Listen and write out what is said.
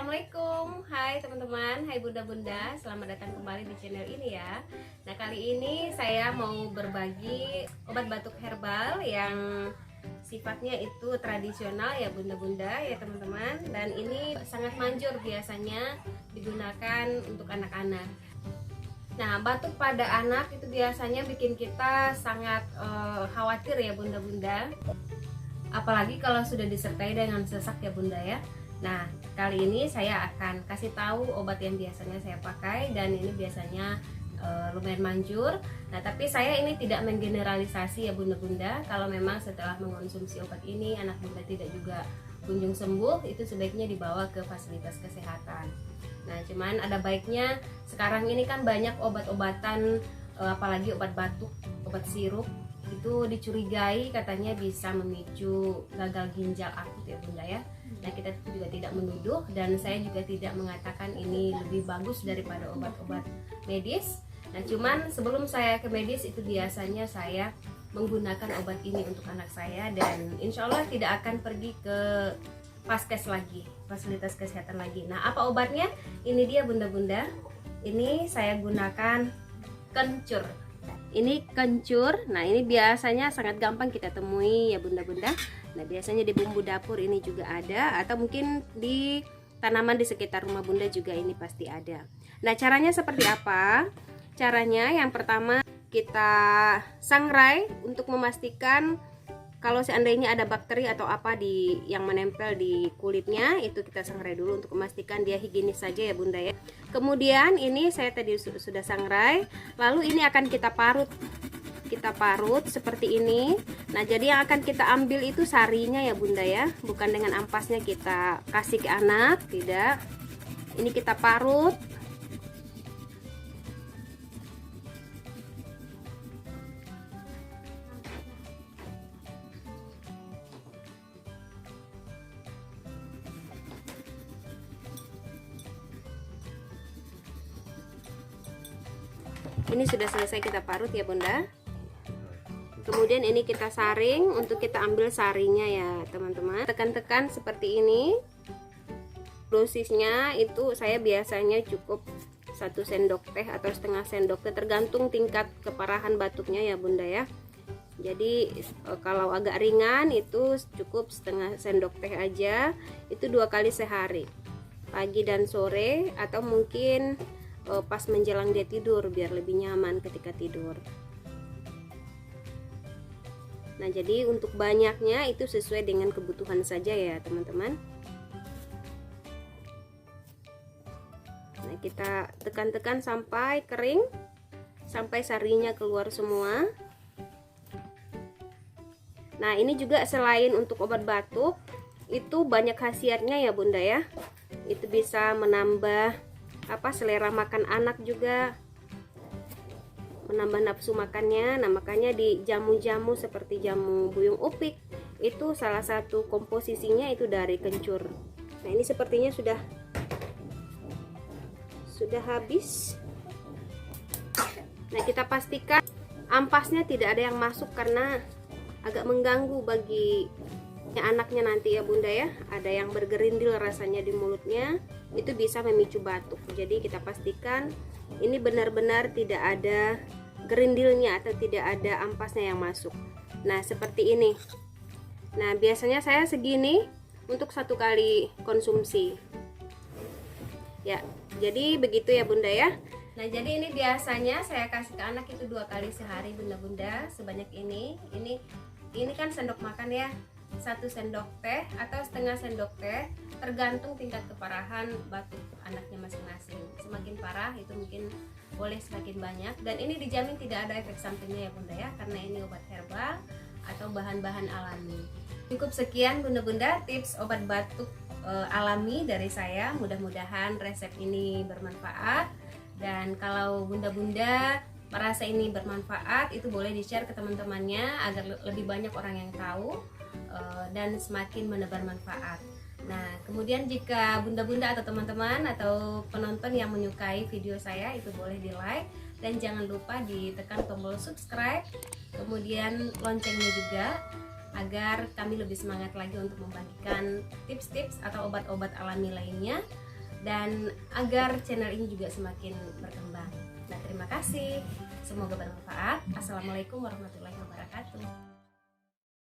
Assalamualaikum, hai teman-teman, hai bunda-bunda, selamat datang kembali di channel ini ya. Nah, kali ini saya mau berbagi obat batuk herbal yang sifatnya itu tradisional ya bunda-bunda ya teman-teman. Dan ini sangat manjur biasanya digunakan untuk anak-anak. Nah, batuk pada anak itu biasanya bikin kita sangat khawatir ya bunda-bunda. Apalagi kalau sudah disertai dengan sesak ya bunda ya. Nah, kali ini saya akan kasih tahu obat yang biasanya saya pakai dan ini biasanya lumayan manjur. Nah, tapi saya ini tidak menggeneralisasi ya bunda-bunda. Kalau memang setelah mengonsumsi obat ini anak bunda tidak juga kunjung sembuh, itu sebaiknya dibawa ke fasilitas kesehatan. Nah, cuman ada baiknya sekarang ini kan banyak obat-obatan, apalagi obat batuk, obat sirup itu dicurigai katanya bisa memicu gagal ginjal akut ya bunda ya. Nah, kita juga tidak menuduh dan saya juga tidak mengatakan ini lebih bagus daripada obat-obat medis. Nah, cuman sebelum saya ke medis itu biasanya saya menggunakan obat ini untuk anak saya dan insya Allah tidak akan pergi ke paskes lagi, fasilitas kesehatan lagi. Nah, apa obatnya? Ini dia bunda-bunda. Ini saya gunakan kencur. Ini kencur. Nah, ini biasanya sangat gampang kita temui ya bunda-bunda. Nah, biasanya di bumbu dapur ini juga ada, atau mungkin di tanaman di sekitar rumah bunda juga ini pasti ada. Nah, caranya seperti apa? Caranya yang pertama kita sangrai untuk memastikan kalau seandainya ada bakteri atau apa yang menempel di kulitnya, itu kita sangrai dulu untuk memastikan dia higienis saja ya bunda ya. Kemudian ini saya tadi sudah sangrai, lalu ini akan kita parut. Kita parut seperti ini. Nah, jadi yang akan kita ambil itu sarinya ya bunda ya, bukan dengan ampasnya kita kasih ke anak, tidak. Ini kita parut. Ini sudah selesai kita parut ya bunda. Kemudian ini kita saring, untuk kita ambil sarinya ya teman-teman. Tekan-tekan seperti ini. Dosisnya itu saya biasanya cukup 1 sendok teh atau setengah sendok teh, tergantung tingkat keparahan batuknya ya bunda ya. Jadi kalau agak ringan itu cukup setengah sendok teh aja. Itu 2 kali sehari, pagi dan sore, atau mungkin pas menjelang dia tidur biar lebih nyaman ketika tidur. Nah, jadi untuk banyaknya itu sesuai dengan kebutuhan saja ya teman-teman. Nah, kita tekan-tekan sampai kering, sampai sarinya keluar semua. Nah, ini juga selain untuk obat batuk, itu banyak khasiatnya ya bunda ya. Itu bisa menambah selera makan anak juga, menambah nafsu makannya. Nah, makanya di jamu-jamu seperti jamu buyung upik itu salah satu komposisinya itu dari kencur. Nah, ini sepertinya sudah habis. Nah, kita pastikan ampasnya tidak ada yang masuk karena agak mengganggu bagi anaknya nanti ya bunda ya. Ada yang bergerindil rasanya di mulutnya, itu bisa memicu batuk. Jadi kita pastikan ini benar-benar tidak ada gerindilnya atau tidak ada ampasnya yang masuk. Nah, seperti ini. Nah, biasanya saya segini untuk 1 kali konsumsi ya. Jadi begitu ya bunda ya. Nah, jadi ini biasanya saya kasih ke anak itu 2 kali sehari bunda-bunda, sebanyak ini. Ini kan sendok makan ya, 1 sendok teh atau setengah sendok teh, tergantung tingkat keparahan batuk anaknya masing-masing. Semakin parah itu mungkin boleh semakin banyak, dan ini dijamin tidak ada efek sampingnya ya bunda ya, karena ini obat herbal atau bahan-bahan alami. Cukup sekian bunda-bunda tips obat batuk alami dari saya. Mudah-mudahan resep ini bermanfaat, dan kalau bunda-bunda merasa ini bermanfaat, itu boleh di-share ke teman-temannya agar lebih banyak orang yang tahu dan semakin menebar manfaat. Nah, kemudian jika bunda-bunda atau teman-teman atau penonton yang menyukai video saya, itu boleh di like dan jangan lupa ditekan tombol subscribe, kemudian loncengnya juga, agar kami lebih semangat lagi untuk membagikan tips-tips atau obat-obat alami lainnya dan agar channel ini juga semakin berkembang. Nah, terima kasih. Semoga bermanfaat. Assalamualaikum warahmatullahi wabarakatuh.